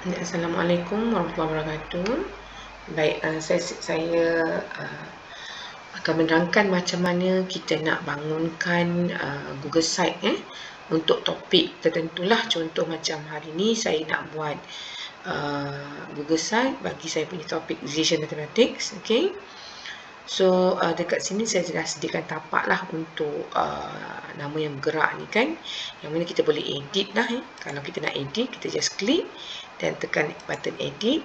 Assalamualaikum warahmatullahi wabarakatuh. Baik, saya akan menerangkan macam mana kita nak bangunkan Google Site untuk topik tertentulah. Contoh macam hari ni saya nak buat Google Site bagi saya punya topik Decision Mathematics. Okay. So dekat sini saya dah sediakan tapak lah untuk nama yang bergerak ni kan, yang mana kita boleh edit lah. Kalau kita nak edit, kita just klik dan tekan button edit.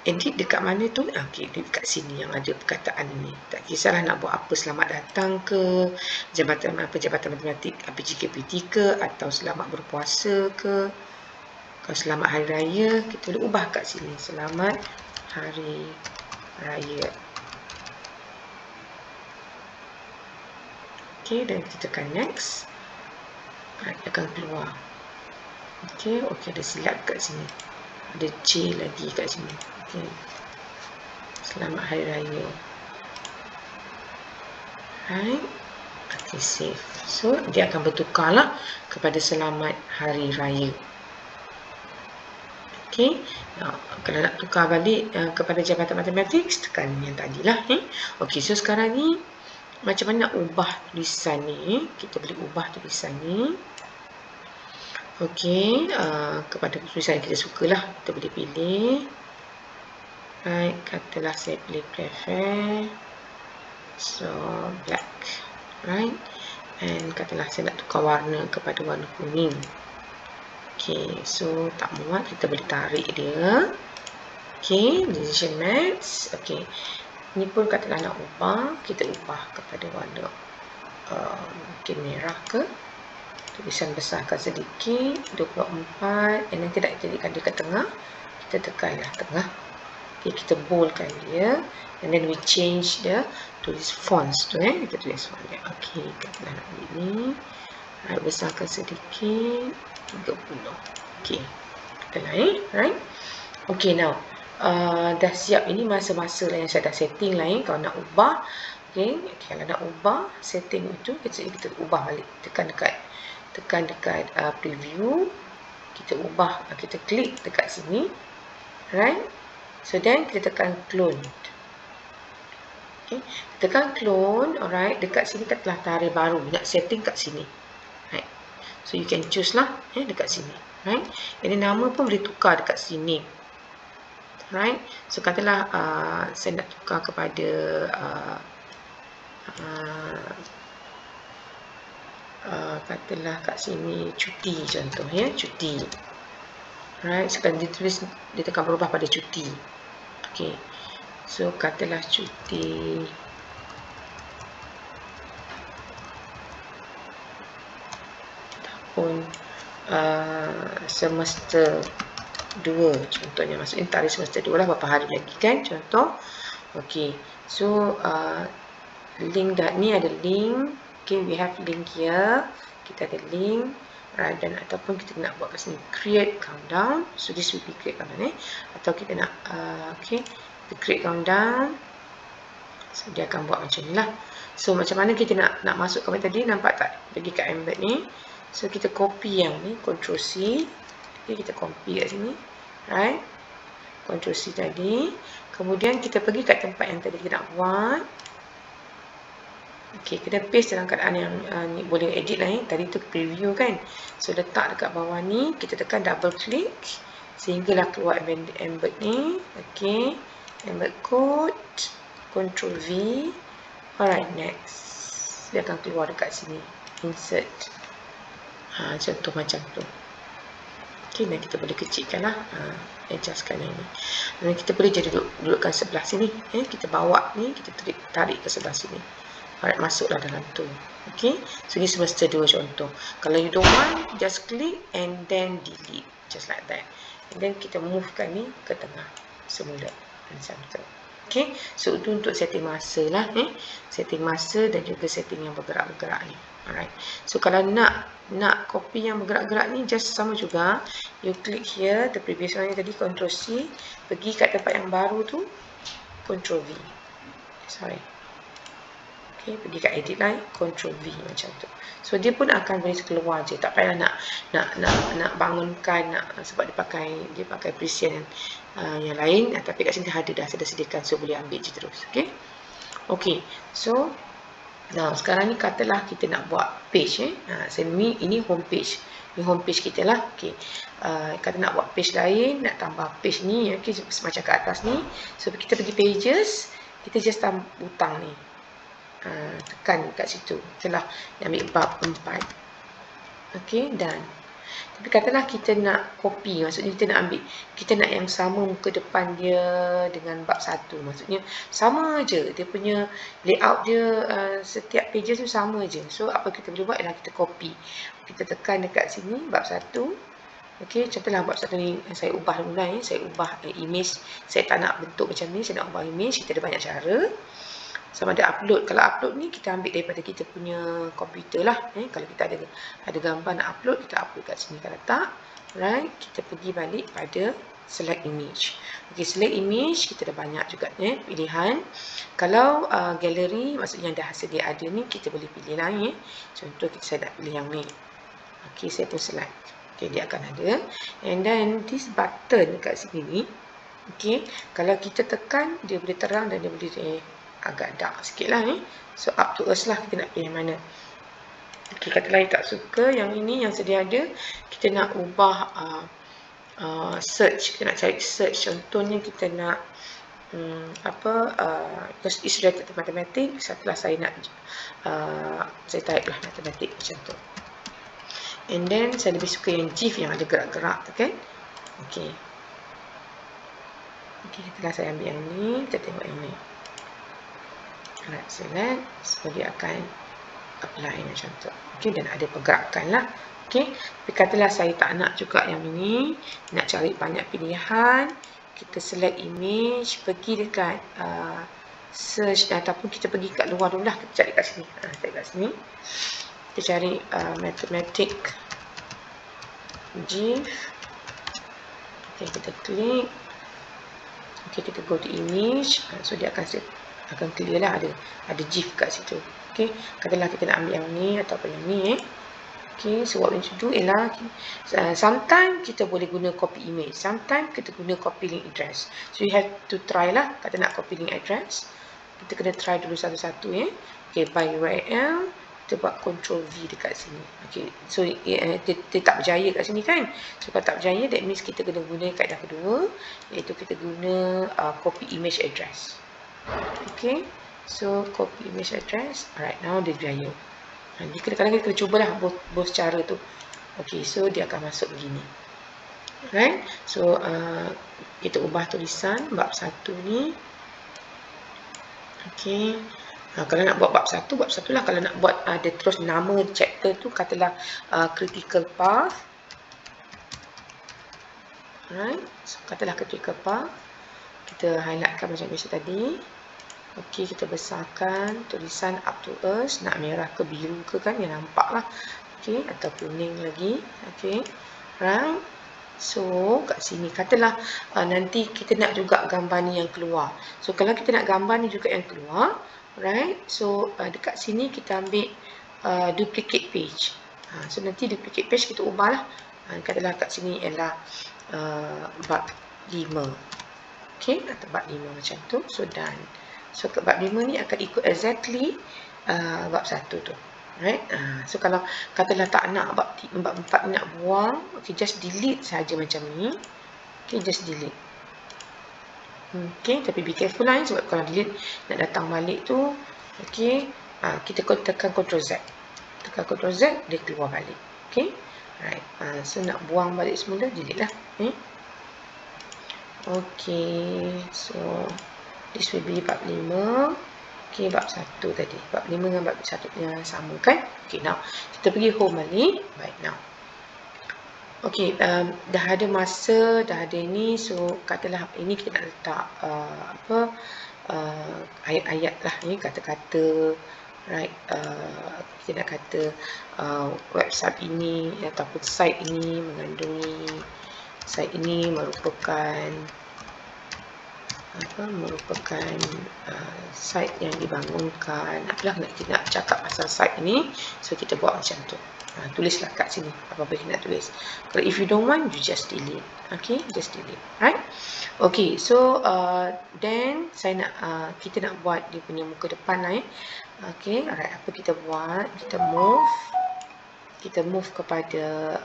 Edit dekat mana tu? Okay, dekat sini yang ada perkataan ini. Tak kisahlah nak buat apa, selamat datang ke jabatan matematik PGKPT ke, atau selamat berpuasa ke, kalau selamat hari raya, kita boleh ubah kat sini, selamat hari raya. Okay, dan kita tekan next. Akan keluar. Okay, ada silap kat sini. Ada C lagi kat sini. Okay. Selamat hari raya. Right. Okay, save. So, dia akan bertukar lah kepada selamat hari raya. Okay. Nah, kalau nak tukar balik kepada jabatan matematik, tekan yang tadilah. Okay, so sekarang ni macam mana nak ubah tulisan ni? Kita boleh ubah tulisan ni. Okey, kepada tulisan yang kita sukalah, kita boleh pilih. Right, katalah saya pilih prefer. So, black. Right. And katalah saya nak tukar warna kepada warna kuning. Okey, so tak muat, kita boleh tarik dia. Okey, decision maths. Okey. Ini pun katalah nak ubah, kita ubah kepada warna mungkin merah ke. Tulisan besarkan sedikit, 24, and nanti nak jadikan dia ke tengah, kita tekanlah tengah. Okay, kita boldkan dia, and then we change the tulis fonts tu kita tulis font dia. Okay, katalah nak pilih ni, besarkan sedikit, 30. Okay, katalah right. Okay, now dah siap. Ini masa-masa lah yang saya dah setting lah kalau nak ubah. Okay, kalau nak ubah setting itu, kita ubah balik, tekan dekat preview, kita ubah, kita klik dekat sini, right. So then kita tekan clone. Okay, tekan clone. Alright, dekat sini katalah tarikh baru, nak setting kat sini, right. So you can choose lah dekat sini, right. Ini nama pun boleh tukar dekat sini. Right, so katalah saya nak tukar kepada katalah kat sini cuti contoh cuti. Right, sekarang ditulis, dia akan berubah pada cuti. Okay, so katalah cuti tahun semester 2 contohnya, maksudnya tarikh semester 2 lah, berapa hari lagi kan, contoh. Okay, so link ni ada link. Okay, we have link here, kita ada link, right. Dan ataupun kita nak buat kat sini create countdown, so this will be create countdown atau kita nak okay, kita create countdown, so dia akan buat macam ni lah. So macam mana kita nak masuk ke tadi, nampak tak, pergi kat embed ni, so kita copy yang ni, Ctrl C. Okay, kita copy kat sini, right, Ctrl C tadi, kemudian kita pergi kat tempat yang tadi kita nak buat. Okay, kita paste dalam keadaan yang ni, boleh edit lah tadi tu preview kan, so letak dekat bawah ni, kita tekan double click sehinggalah keluar embed ni. Okay, embed code, Ctrl V. Alright, next, dia akan keluar dekat sini, insert, contoh macam tu. Okay, dan kita boleh kecilkan lah, adjustkan yang ni. Dan kita boleh jadi dudukkan sebelah sini. Kita bawa ni, kita tarik ke sebelah sini. Alright, masuklah dalam tu. Okay, so ni semester 2 contoh. Kalau you don't want, just click and then delete, just like that. And then kita movekan ni ke tengah semula, macam tu. Okay, so itu untuk setting masa lah. Setting masa dan juga setting yang bergerak-gerak ni. Alright, so kalau nak copy yang bergerak-gerak ni, just sama juga, you click here, the previous one tadi, Ctrl C, pergi kat tempat yang baru tu, Ctrl V. Sorry. Okay, pergi kat edit line, Ctrl V macam tu. So dia pun akan boleh keluar je, tak payah nak bangunkan, sebab dia pakai present yang lain, tapi kat sini dah sediakan, so boleh ambil je terus. Okay, so now sekarang ni katalah kita nak buat page ini home page. Ini home page kita lah. Okay, kata nak buat page lain, nak tambah page ni, okay, macam kat atas ni. So kita pergi pages, kita just tambah butang ni. Tekan kat situ, telah ambil bab 4. Okey, dan tapi katalah kita nak copy, maksudnya kita nak yang sama muka depan dia dengan bab 1, maksudnya sama je dia punya layout dia, setiap pages tu sama je. So apa kita boleh buat ialah kita copy, kita tekan dekat sini bab 1. Okey, contohlah bab 1 ni saya ubah dulu lah, saya ubah image, saya tak nak bentuk macam ni, saya nak ubah image. Kita ada banyak cara. Sama ada upload. Kalau upload ni kita ambil daripada kita punya komputer lah. Kalau kita ada gambar nak upload, kita upload kat sini. Kalau tak, right, kita pergi balik pada select image. Okay, select image, kita ada banyak juga pilihan. Kalau gallery, maksudnya dah sedia ada ni, kita boleh pilih lah. Contoh saya nak pilih yang ni. Okay, saya pun select. Okay, dia akan ada. And then this button kat sini ni, okay, kalau kita tekan, dia boleh terang dan dia boleh agak dark sikit lah. So up to us lah, kita nak pilih yang mana. Okay, katalah tak suka yang ini yang sedia ada, kita nak ubah search, kita nak cari search. Contohnya kita nak because it's related to mathematics, setelah saya nak saya type lah matematik macam tu. And then saya lebih suka yang GIF yang ada gerak-gerak tu kan. Okay, katalah saya ambil yang ni, kita tengok yang ni. Right, select, so dia akan apply macam tu. Okay, dan ada pergerakan lah. Okay, tapi katalah saya tak nak juga yang ini, nak cari banyak pilihan, kita select image, pergi dekat search, ataupun kita pergi kat luar dulu lah, kita cari kat sini. Cari kat sini, kita cari mathematic GIF. Okay, kita klik. Okay, kita go to image, so dia akan clear lah, ada GIF kat situ. Okay, katalah kita nak ambil yang ni ataupun yang ni. Okay, so what we need to do ialah sometimes kita boleh guna copy image, sometimes kita guna copy link address. So you have to try lah. Kata nak copy link address, kita kena try dulu satu-satu. Okay, by URL, kita buat Ctrl V dekat sini. Okay, so dia tak berjaya kat sini kan. So kalau tak berjaya, that means kita kena guna kaedah kedua, iaitu kita guna copy image address. Okay, so copy image address. Alright, now dia berjaya. Nanti kadang-kadang kita cubalah both cara tu. Okay, so dia akan masuk begini. Alright, so kita ubah tulisan bab 1 ni. Okay, kalau nak buat bab 1 lah. Kalau nak buat ada terus nama chapter tu, katalah critical path. Alright, so katalah critical path. Kita highlightkan macam biasa tadi. Okey, kita besarkan tulisan up to us. Nak merah ke biru ke kan, yang nampak lah. Okey, atau kuning lagi. Okey, right. So kat sini katalah nanti kita nak juga gambar ni yang keluar. So kalau kita nak gambar ni juga yang keluar, right. So dekat sini kita ambil duplicate page. So nanti duplicate page kita ubah lah. Katalah kat sini ialah bab 5. Okey, atau bab 5 macam tu. So done. So bab 5 ni akan ikut exactly bab 1 tu. Right? So kalau katalah tak nak bab 4 ni nak buang, okay, just delete saja macam ni. Okay, just delete. Okay, tapi be careful lah, sebab kalau delete nak datang balik tu, okay, kita tekan Ctrl Z. Tekan Ctrl Z, dia keluar balik. Okay, right. So nak buang balik semula, delete lah. Okay, so this will be bab 5. Okay, bab 1 tadi. Bab 5 dengan bab 1 yang sama kan? Okay, now kita pergi home balik. Baik, now. Okay, dah ada masa, dah ada ni. So, katalah ini kita nak letak ayat-ayat lah ni, kata-kata. Right, kita nak kata website ini ataupun site ini mengandungi, site ini merupakan merupakan site yang dibangunkan. Apalah kita nak cakap pasal site ini, so kita buat macam tu. Tulislah kat sini apa yang nak tulis. Kalau if you don't want, you just delete. Okay, just delete, right? Okay, so then saya nak kita nak buat dia punya muka depan lah. Okay, alright. Apa kita buat? Kita move kepada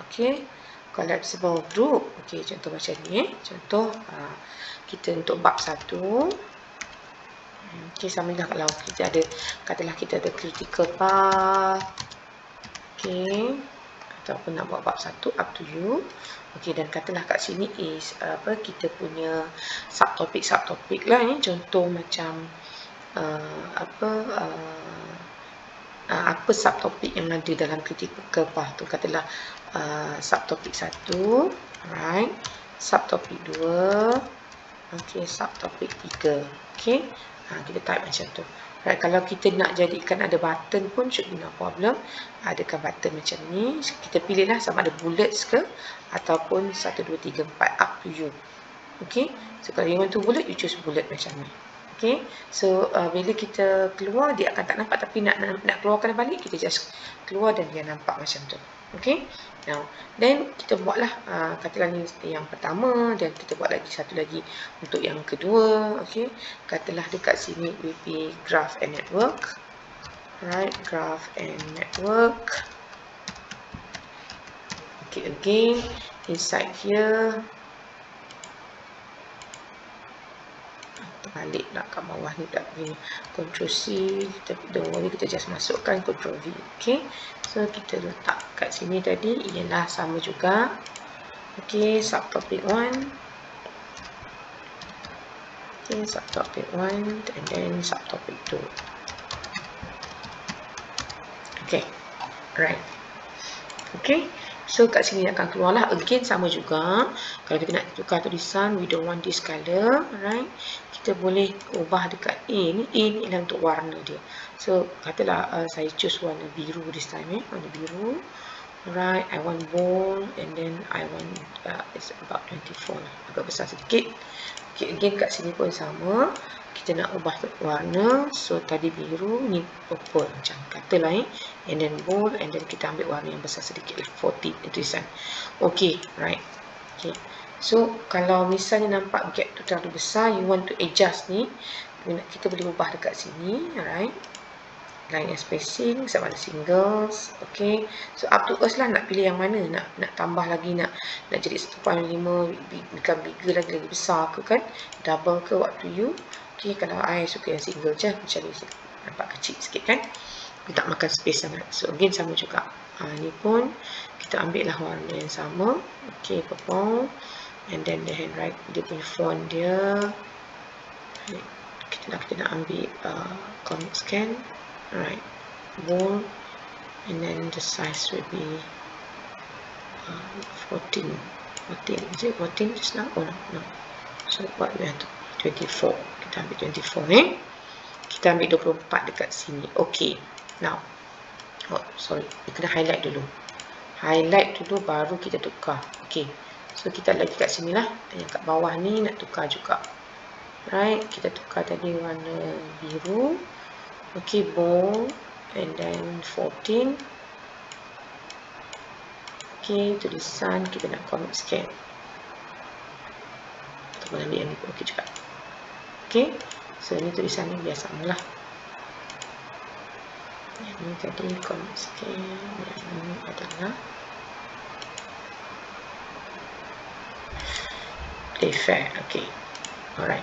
okay, collapsible group. Okay, contoh macam ni. Contoh kita untuk bab 1. Okay, sama lah kalau kita ada, katalah kita ada critical path. Okay, ataupun nak buat bab 1, up to you. Okay, dan katalah kat sini is kita punya subtopik lah. Contoh macam apa subtopik yang ada dalam critical path tu. Katalah subtopik 1, right, subtopik 2, okay, subtopik 3. Okay, kita type macam tu. Right, kalau kita nak jadikan ada button pun should be no problem. Adakan button macam ni, kita pilihlah sama ada bullets ke ataupun 1, 2, 3, 4, up to you. Okay, so kalau you want to bullet, you choose bullet macam ni. Okay, so bila kita keluar dia akan tak nampak, tapi nak keluarkan balik, kita just keluar dan dia nampak macam tu. Okay, now then kita buatlah katalah ni yang pertama, dan kita buat lagi satu lagi untuk yang kedua. Okay, katalah dekat sini WP graph and network, right, graph and network. Okay, again inside here, balik lah kat bawah ni pula begini, Ctrl C, kita just masukkan Ctrl V. Okay, so kita letak kat sini tadi ialah sama juga. Okay, subtopic 1, okay, subtopic 1 and then subtopic 2. Okay, right. Okay, so kat sini akan keluarlah. Again sama juga, kalau kita nak tukar tulisan, we don't want this color, right, kita boleh ubah dekat A ni. A ni ialah untuk warna dia. So katalah saya choose warna biru this time, warna biru. Right, I want bold and then I want it's about 24 lah, agak besar sedikit. Okay, again kat sini pun sama, kita nak ubah warna. So tadi biru, ni purple macam katalah and then bold, and then kita ambil warna yang besar sedikit, 40 tulisan. Okay, right. Okay, so kalau misalnya nampak gap tu terlalu besar, you want to adjust ni, kita boleh ubah dekat sini, right, line and spacing sama ada singles. Okay, so up to us lah nak pilih yang mana, nak tambah lagi, nak jadi 1.5 become bigger lagi besar ke kan, double ke, what to you. Okay, kalau I suka yang single je macam ni, nampak kecil sikit kan, dia tak makan space sangat. So again sama juga, ni pun kita ambil lah warna yang sama. Okay, purple, and then the handwrite, dia punya font dia, kita nak ambil comic scan, right, bold, and then the size will be 14. Is it 14 just now? Oh no. So what we have to 24. Kita ambil 24 kita ambil 24 dekat sini. Okay, now sorry, kita kena highlight dulu baru kita tukar. Okay, so kita lagi kat sini lah, yang kat bawah ni nak tukar juga, right, kita tukar tadi warna biru. Okay, bold, and then 14. Okay, tulisan kita nak comic scan ataupun ambil yang ni pun okay juga. Okay, so ni tulisan ni biasa lah. Yang ni tadi comic scan, yang ni adalah effect. Okay, alright.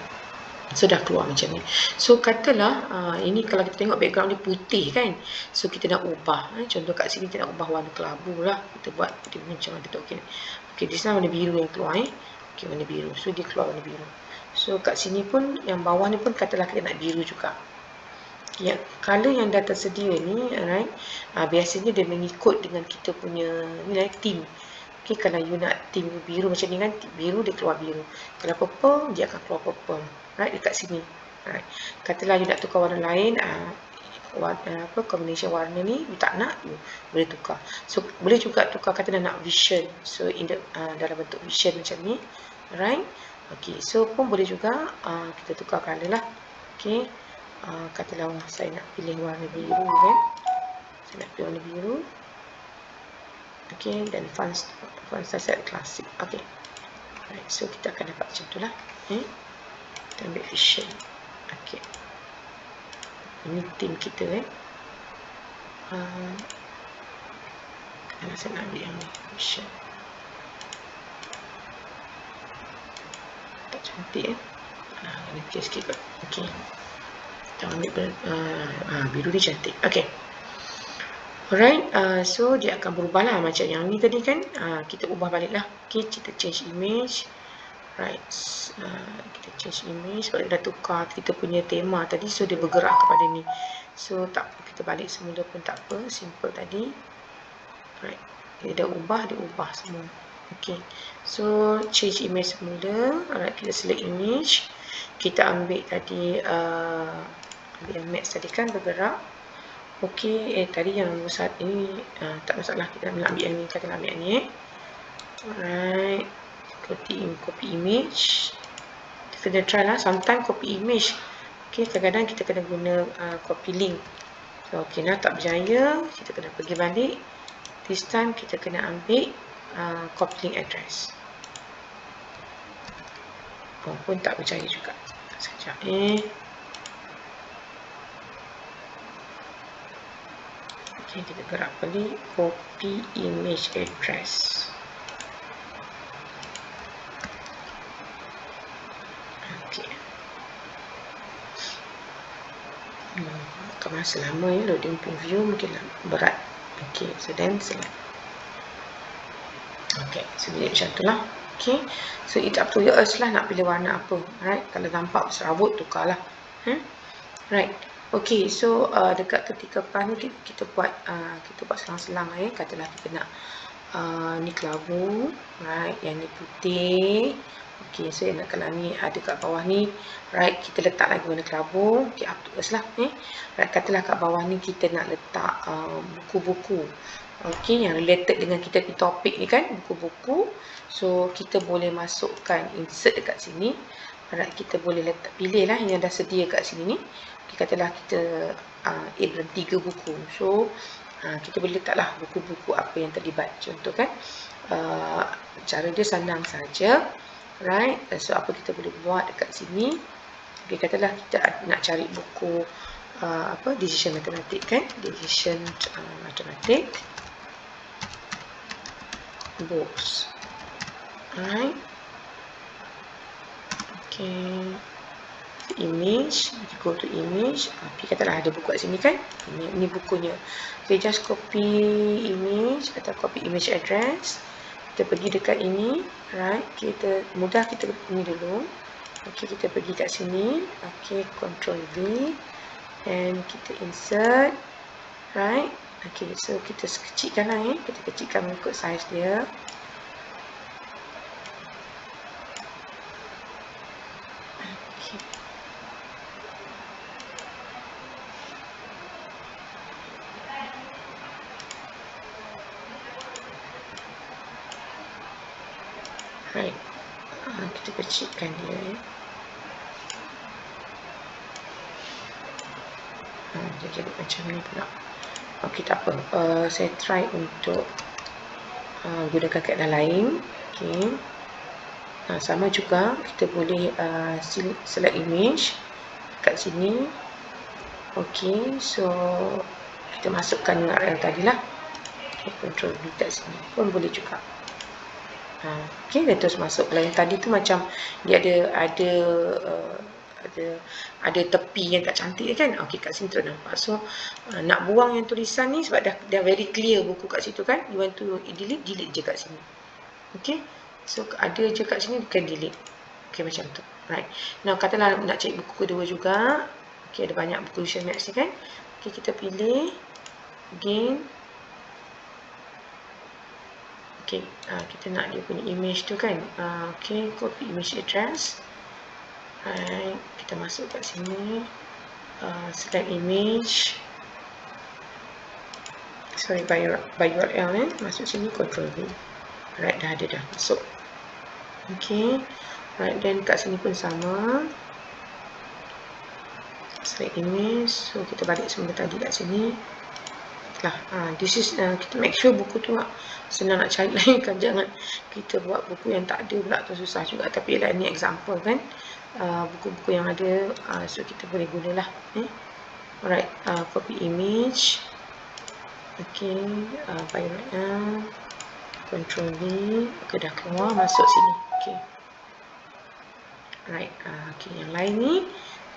So dah keluar macam ni. So katalah ini kalau kita tengok background dia putih kan, so kita nak ubah, contoh kat sini kita nak ubah warna kelabu lah, kita buat dia macam mana tu. Okay, di sana warna biru yang keluar okay, warna biru, so dia keluar warna biru. So kat sini pun yang bawah ni pun katalah kita nak biru juga. Ya, color yang dah tersedia ni, alright, biasanya dia mengikut dengan kita punya ni lah, theme. Okay, kalau you nak theme biru macam ni kan, biru dia keluar biru. Kalau purple, dia akan keluar purple. Right, dekat sini. Right. Katalah you nak tukar warna lain, combination warna ni you tak nak, you boleh tukar. So boleh juga tukar, katalah nak vision. So in the, dalam bentuk vision macam ni. Right. Okey, so pun boleh juga kita tukar color lah. Okey, katalah saya nak pilih warna biru kan. Saya nak pilih warna biru. Okey, dan font size set klasik. Okey. Alright, so kita akan dapat macam tu lah. Kita ambil vision. Okey. Ini theme kita saya nak ambil yang ni, vision. Tak cantik ini clear sikit kot. Okey. Kita ambil biru ni cantik. Okey. Alright, so dia akan berubah lah macam yang ni tadi kan. Kita ubah balik lah. Okay, kita change image. Right, kita change image sebab dia dah tukar kita punya tema tadi. So dia bergerak kepada ni. So tak apa, kita balik semula pun tak apa. Simple tadi. Right, dia dah ubah, dia ubah semua. Okay, so change image semula. Alright, kita select image. Kita ambil tadi ambil yang max tadi kan bergerak. Okey, tadi yang nombor 1 ini tak masalah, kita nak ambil yang ni, kita nak ambil yang ni. Alright, copy image. Kita kena try lah, sometimes copy image. Okey, kadang-kadang kita kena guna copy link. So, okey, nah tak berjaya, kita kena pergi balik. This time kita kena ambil copy link address. Pun tak berjaya juga. Sekejap Okay, kita gerak balik, copy image address. Okay. Akan masa lama loading preview, mungkin berat. Okay, so then select. Okay, so dia macam tu lah. Okay, so it up to yours lah nak pilih warna apa. Right, kalau nampak serabut, tukarlah. Right. Okey, so dekat ketika lepas ni kita buat selang-selang katalah kita nak ni kelabu, right, yang ni putih. Okey, so yang kalau ni ada kat bawah ni, right, kita letak lagi warna kelabu. Okey, up to us lah. Right, katalah kat bawah ni kita nak letak buku-buku. Okey, yang related dengan kita punya topik ni kan, buku-buku. So kita boleh masukkan insert dekat sini. Right, kita boleh letak, pilih lah yang dah sedia kat sini ni. Katalah kita dalam 3 buku. So kita boleh letaklah buku-buku apa yang terlibat. Contoh kan, cara dia senang saja. Right, so apa kita boleh buat dekat sini. Okay, katalah kita nak cari buku decision matematik kan, decision matematik books. Alright. Okay, image, go to image. Okay, katalah ada buku kat sini kan, ini bukunya. Okay, just copy image atau copy image address. Kita pergi dekat ini, right, kita mudah, kita ini dulu. Okay, kita pergi kat sini. Okay, Ctrl V and kita insert, right. Okay, so kita kecilkan lah kita kecilkan mengikut size dia. Right, kita kecilkan dia dia jadi macam ni pula. Okey, tak apa, saya try untuk gunakan kaedah lain. Okey, sama juga kita boleh select image kat sini. Okey, so kita masukkan URL tadi lah. Okay, Ctrl V kat sini pun boleh juga. Okey, dia terus masuk. Kalau yang tadi tu macam dia ada tepi yang tak cantik kan. Okey, kat sini terus nampak. So nak buang yang tulisan ni sebab dah very clear buku kat situ kan. You want to delete je kat sini. Okey, so ada je kat sini, bukan delete. Okey, macam tu. Right, now katalah nak cari buku kedua juga. Okey, ada banyak buku Vision Max ni kan. Okey, kita pilih again. Okay, kita nak dia punya image tu kan. Okay, copy image address. Right, kita masuk kat sini. Select image. Sorry, by URL masuk sini, Ctrl V. Right, dah ada dah masuk. Okay, Right, dan kat sini pun sama. Select image. So kita balik semula tadi kat sini. Lah, this is kita make sure buku tu senang nak cari lain kan, jangan kita buat buku yang tak ada pula tu susah juga. Tapi lah ni example kan, buku-buku yang ada, so kita boleh gunalah. Alright, copy image. Okay, by right now, Control V. Okay, dah keluar, masuk sini. Okay. Alright, okay, yang lain ni.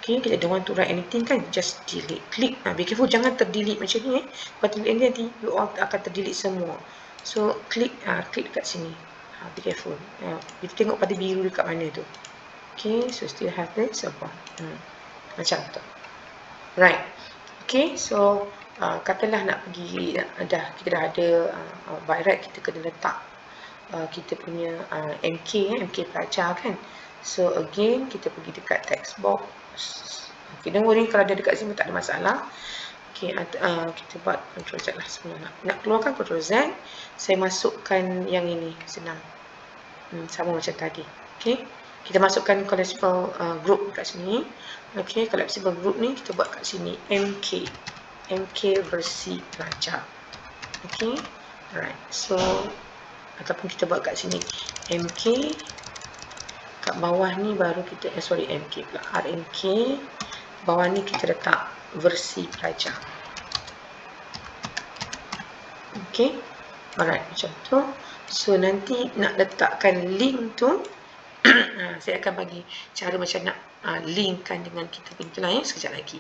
Okay, kita don't want to write anything kan, just delete, klik. Be careful, jangan terdelete macam ni. Kalau terdelete nanti, you all akan terdelete semua. So, klik kat sini. Be careful. Kita tengok pada biru dekat mana tu. Okay, so still have this. Macam tu. Right. Okay, so katalah nak pergi, kita dah ada by right, kita kena letak kita punya MK pelajar kan. So again, kita pergi dekat text box. Okay, don't worry kalau ada dekat sini tak ada masalah. Okay, kita buat Ctrl Z lah semula. Nak keluarkan Ctrl Z, saya masukkan yang ini, senang. Sama macam tadi. Okay, kita masukkan collapsible group kat sini. Okay, collapsible group ni kita buat kat sini MK versi pelajar. Okay, alright. So ataupun kita buat kat sini MK, kat bawah ni baru kita MK pula, RMK, bawah ni kita letak versi pelajar. Okay, alright, macam tu. So nanti nak letakkan link tu saya akan bagi cara macam nak linkkan dengan kita punya lain sekejap lagi.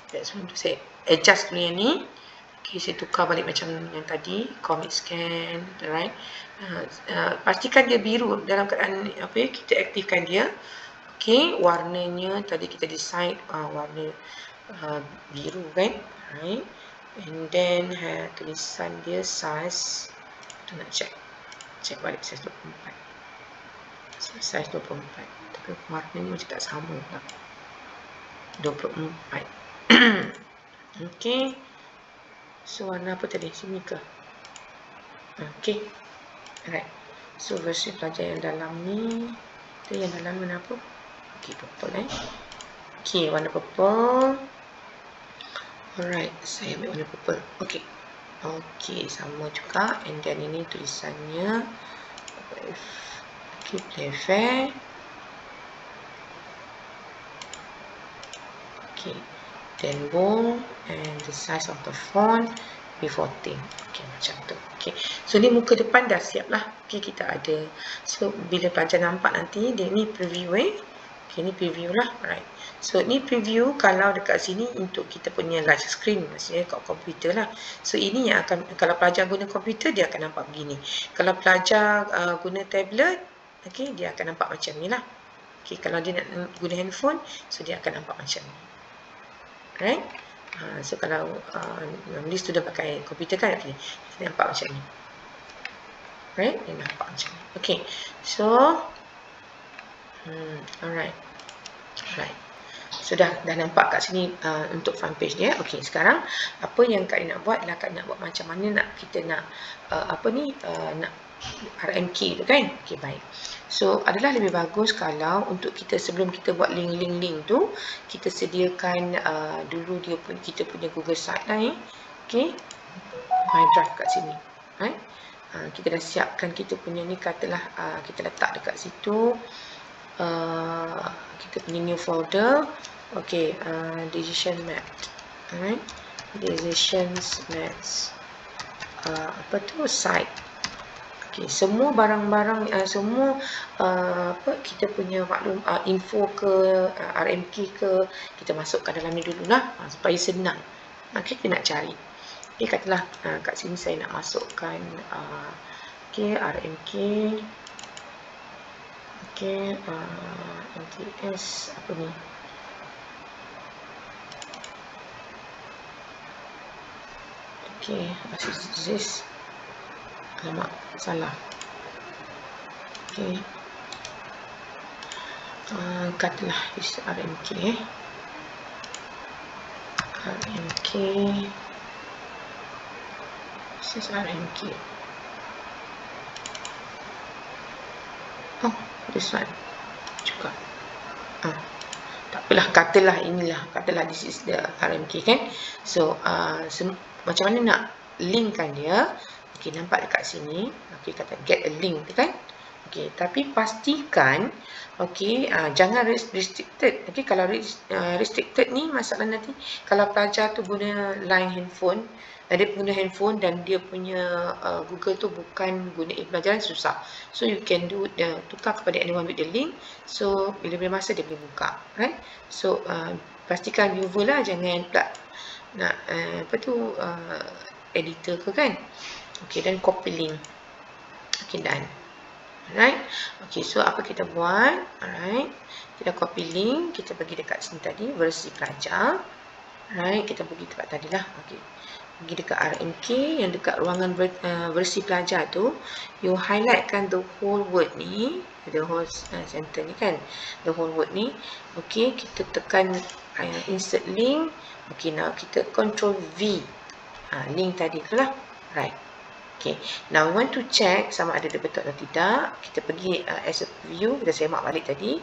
That's one tu saya adjust dulu yang ni. Okay, saya tukar balik macam yang tadi, commit scan, right? Pastikan dia biru dalam keadaan kita aktifkan dia. Okay, warnanya tadi kita decide warna biru kan, right? And then tulisan dia size tu nak check balik size 24. Size 24, tapi warna ni macam tak sama pula. 24. Okay, so warna apa tadi? Sini ke? Okay, alright. So versi pelajar yang dalam ni, tu yang dalam warna apa? Okay, purple Okay, warna purple. Alright, saya ambil warna purple. Okay, okay, sama juga. And then ini tulisannya. Okay, play fair. Okay, then bold and the size of the font be 14. Okay, macam tu. Okay, so ni muka depan dah siap lah. Okay, kita ada. So bila pelajar nampak nanti, dia ni preview Okay, ni preview lah. Alright. So ni preview kalau dekat sini untuk kita punya large screen, maksudnya kat komputer lah. So ini yang akan, kalau pelajar guna komputer dia akan nampak begini. Kalau pelajar guna tablet, okay, dia akan nampak macam ni lah. Okay, kalau dia nak guna handphone, so dia akan nampak macam ni. Right? So kalau normally student pakai komputer kan, okay, dia nampak macam ni. Right? Dia nampak macam ni. Okay, so alright. Alright. So dah nampak kat sini untuk front page dia. Okay, sekarang apa yang Kak nak buat adalah Kak nak buat macam mana kita nak nak RMK tu kan. Okay, baik. So adalah lebih bagus kalau untuk kita sebelum kita buat link tu, kita sediakan dulu kita punya Google Site lah Okay, My Drive kat sini. Right? Kita dah siapkan kita punya ni, katalah kita letak dekat situ. Kita punya new folder. Okay, decision map. Alright, decisions maps. Apa tu? Site. Okay, semua barang-barang, semua kita punya maklum info ke RMK ke, kita masukkan dalam ni dululah supaya senang. Okay, kita nak cari. Okay, katalah kat sini saya nak masukkan okay, RMK. Okay, MTS apa ni? Okay, this. Alamak, salah. Okay. Katalah this RMK. RMK. This is RMK. Oh, this one. juga. Tak apalah, katalah this is the RMK kan. So macam mana nak linkkan dia? Okey, nampak dekat sini. Okey, kata get a link kan. Okey, tapi pastikan jangan restricted. Okey, kalau restricted ni masalah nanti kalau pelajar tu guna line handphone, dia guna handphone dan dia punya Google tu bukan guna pelajaran, susah. So you can do tukar kepada anyone with the link. So bila-bila masa dia boleh buka, right? So pastikan viewer lah, jangan pula nak editor ke kan. Okey, dan copy link. Okey, done. Alright. Okey, so apa kita buat? Alright. Kita copy link, kita pergi dekat sini tadi, versi pelajar. Alright, kita pergi tempat tadi lah. Okey. Pergi dekat RMK yang dekat ruangan versi pelajar tu, you highlightkan the whole word ni, the whole center ni kan, the whole word ni. Okey, kita tekan insert link. Okey, now kita control V. Link tadi tu lah. Right. Okay, now we want to check sama ada dia betul atau tidak. Kita pergi as a view, kita semak balik tadi.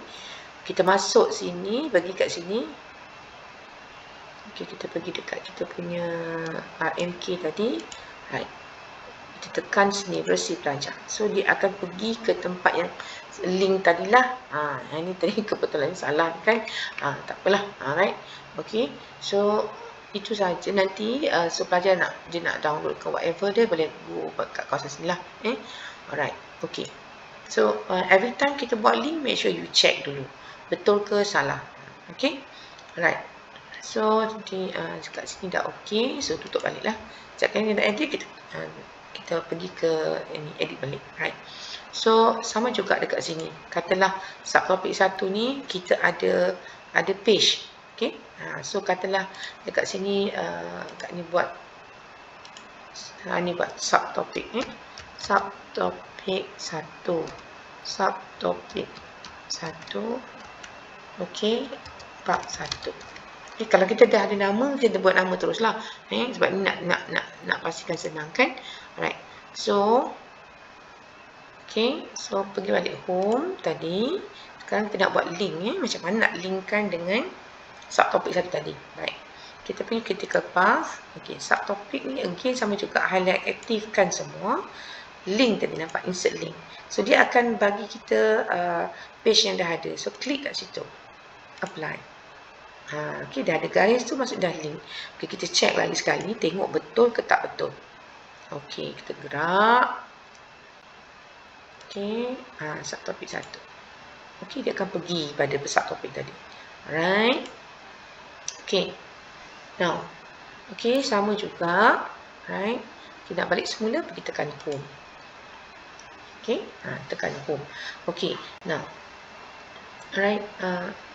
Kita masuk sini, bagi kat sini. Okay, kita pergi dekat kita punya RMK tadi. Right. Kita tekan sini, versi pelajar. So, dia akan pergi ke tempat yang link tadilah. Yang ni tadi kebetulan salah kan. Tak apalah. Alright. Okay, so itu saja. Nanti so pelajar dia nak download ke whatever, dia boleh go kat kawasan sini lah. Alright. Okay. So every time kita buat link, make sure you check dulu betul ke salah. Okay. Alright. So nanti kat sini dah okay. So tutup balik lah. Sekejap ni nak edit, kita pergi ke ini, edit balik. Right. So sama juga dekat sini. Katalah subtopik 1 ni kita ada page. Okay. So katalah dekat sini kat ni buat subtopik subtopik 1. Subtopik 1. Okey, bab 1. Okay, kalau kita dah ada nama, kita buat nama teruslah. Sebab ni nak pastikan senang kan. Alright. So okay, so pergi balik home tadi. Sekarang kita nak buat link macam mana nak linkkan dengan subtopik 1 tadi. Baik. Kita punya critical path. Okey, subtopik ni again sama juga, highlight, aktifkan semua. Link tadi nampak, insert link. So dia akan bagi kita page yang dah ada. So klik kat situ. Apply. Okey, dah ada garis tu, maksud dah link. Okey, kita check lagi sekali, tengok betul ke tak betul. Okey, kita gerak. Okey, subtopik 1. Okey, dia akan pergi pada subtopik tadi. Alright. Okay, now, okay, sama juga, right? Kita nak balik semula, pergi tekan home. Okay, tekan home. Okay, now, alright,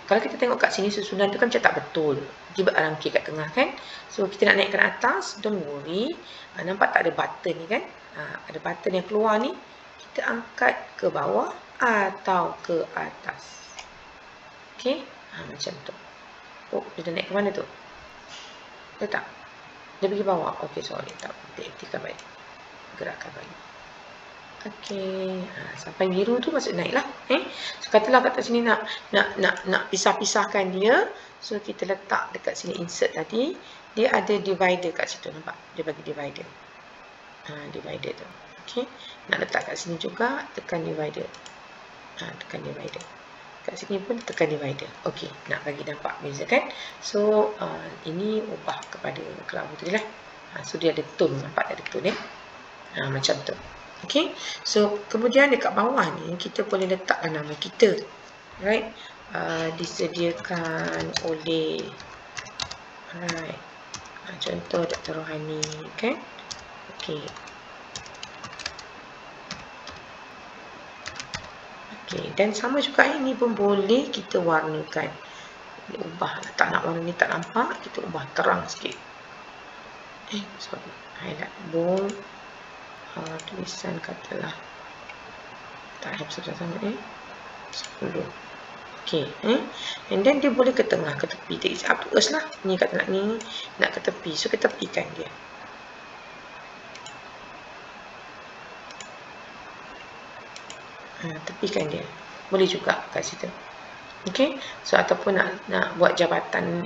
kalau kita tengok kat sini susunan tu kan macam tak betul. Tiba RMK kat tengah kan? So kita nak naikkan atas, don't worry. Nampak tak ada button ni kan? Ada button yang keluar ni. Kita angkat ke bawah atau ke atas. Okay, macam tu. Oh, dia dah naik ke mana tu? Dia tak? Dia pergi bawah. Okey, sorry. Tak. Dia aktifkan balik. Gerakkan balik. Okey. Sampai biru tu masuk naik lah. So, katalah kat sini nak pisah-pisahkan dia. So, kita letak dekat sini insert tadi. Dia ada divider kat situ. Nampak? Dia bagi divider. Divider tu. Okey. Nak letak kat sini juga. Tekan divider. Tekan divider. Kat sini pun tekan divider. Okey, nak bagi nampak beza kan. So ini ubah kepada kelabu tadi lah. So dia ada tone, nampak ada tone macam tu. Okey, so kemudian dekat bawah ni kita boleh letakkan nama kita. Right. Disediakan oleh contoh Dr. Rohani kan. Okey. Okay, dan sama juga ini pun boleh kita warnakan. Ubah, tak nak warna ni tak nampak, kita ubah terang sikit. Sorry, highlight bold. Tulisan katalah tak ada besar sangat 10. Okay, and then dia boleh ke tengah, ke tepi. It's up to us lah. Ni kata nak ke tepi, so kita tepikan dia. Tepikan dia. Boleh juga kat situ. Okey, so ataupun nak buat jabatan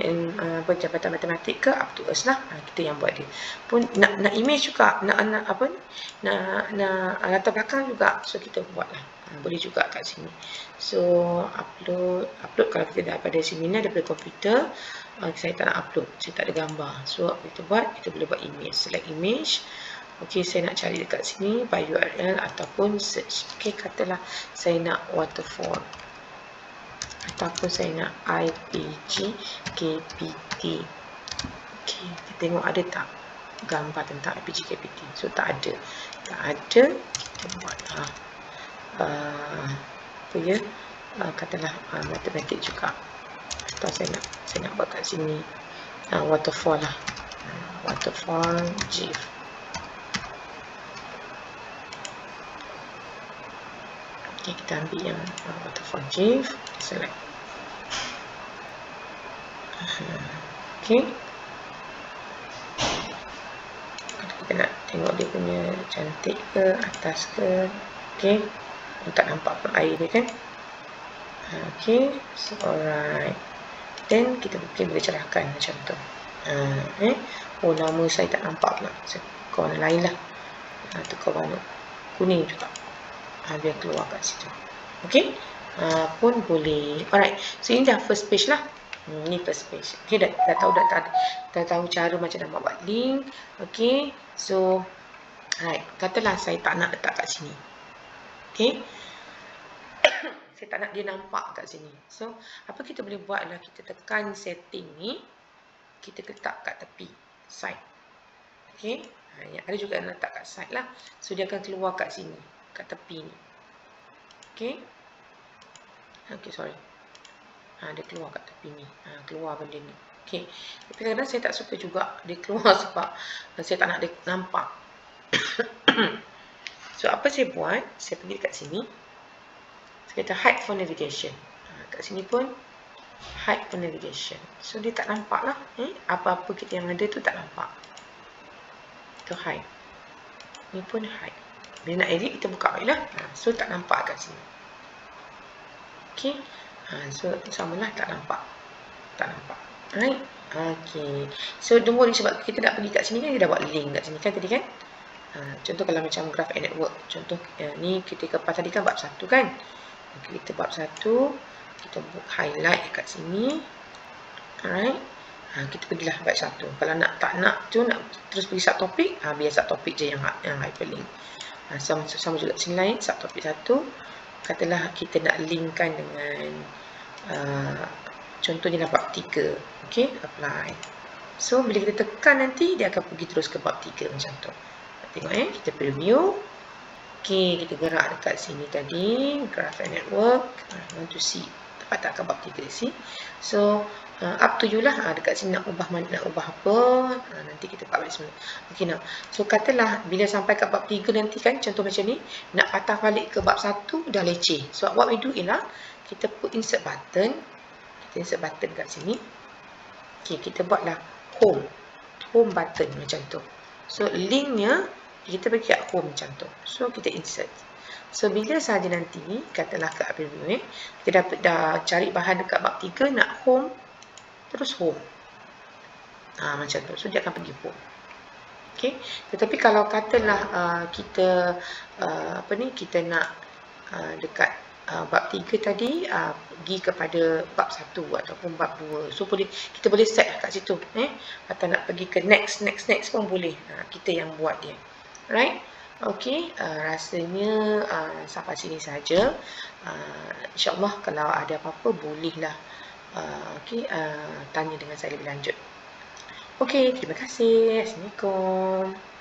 jabatan matematik ke, up to us lah. Kita yang buat dia. Pun nak image juga, nak apa ni? Nak latar belakang juga. So kita buatlah. Boleh juga kat sini. So upload kalau kita daripada seminar daripada komputer, saya tak nak upload, saya tak ada gambar. So kita boleh buat image, select image. Okey, saya nak cari dekat sini by URL ataupun search. Okey, katalah saya nak waterfall. Ataupun saya nak IPG KPT. Okey, kita tengok ada tak gambar tentang IPG KPT. So tak ada. Kita buatlah apa ya? Katalah matematik juga. Atau saya nak buat kat sini waterfall lah. Waterfall GIF. Okay, kita ambil yang waterfall GIF, select. Okay. Kita nak tengok dia punya cantik ke, atas ke. Okay. Tak nampak pun air dia kan. Okay. So alright. Then kita boleh cerahkan macam tu. Oh, nama saya tak nampak pula. Saya tukar warna lain lah. Tukar warna kuning juga. Biar keluar kat situ. Okay. Pun boleh. Alright. So ini dah first page lah. Ni first page. Okay. Dah tahu cara macam nak buat link. Okay. So alright. Katalah saya tak nak letak kat sini. Okay. Saya tak nak dia nampak kat sini. So apa kita boleh buat adalah kita tekan setting ni. Kita letak kat tepi. Side. Okay. Yang ada juga yang letak kat side lah. So dia akan keluar kat sini. Kat tepi ni. Okay. Okay, sorry. Dia keluar kat tepi ni. Keluar benda ni. Okay. Tapi kadang-kadang saya tak suka juga dia keluar sebab saya tak nak dia nampak. So, apa saya buat? Saya pergi kat sini. Saya kata hide for navigation. Kat sini pun hide for navigation. So, dia tak nampak lah. Apa-apa kita yang ada tu tak nampak. Itu hide. Ni pun hide. Bila nak edit, kita buka balik lah. So, tak nampak kat sini. Okay. So, samalah tak nampak. Tak nampak. Alright. Okay. So, nombor ni sebab kita nak pergi kat sini kan, dia dah buat link kat sini kan tadi kan. Contoh kalau macam graph and network. Contoh, ni kita kepas tadi kan bab 1 kan. Okay, kita bab 1. Kita highlight kat sini. Alright. Kita pergilah bab 1. Kalau tak nak tu, nak terus pergi subtopik, biar subtopik je yang hyperlink. Sama juga sini lain, subtopik 1. Katalah kita nak linkkan dengan contohnya bab 3. Okay, apply. So, bila kita tekan nanti, dia akan pergi terus ke bab 3 macam tu. Tengok kita preview. Okay, kita gerak dekat sini tadi. Graph and network. I want to see. Dapat tak ke bab 3 sini. So, up to you lah. Dekat sini nak ubah apa. Nanti kita buat balik semula. Okay, now. So, katalah bila sampai ke bab 3 nanti kan, contoh macam ni. Nak patah balik ke bab 1, dah leceh. So, what we do ialah, kita put insert button. Kita insert button kat sini. Okay, kita buatlah home. Home button macam tu. So, linknya, kita pergi kat home macam tu. So, kita insert. So, bila sahaja nanti, katalah kat preview kita dah cari bahan dekat bab 3, nak home, terus home. Macam tu. So, dia akan pergi home. Okay. Tetapi kalau katalah kita kita nak dekat bab 3 tadi pergi kepada bab 1 ataupun bab 2. So kita boleh set kat situ atau nak pergi ke next pun boleh. Kita yang buat dia. Right? Okey, rasanya sampai sini saja. InsyaAllah kalau ada apa-apa bolehlah tanya dengan saya lebih lanjut. Okey, terima kasih. Assalamualaikum.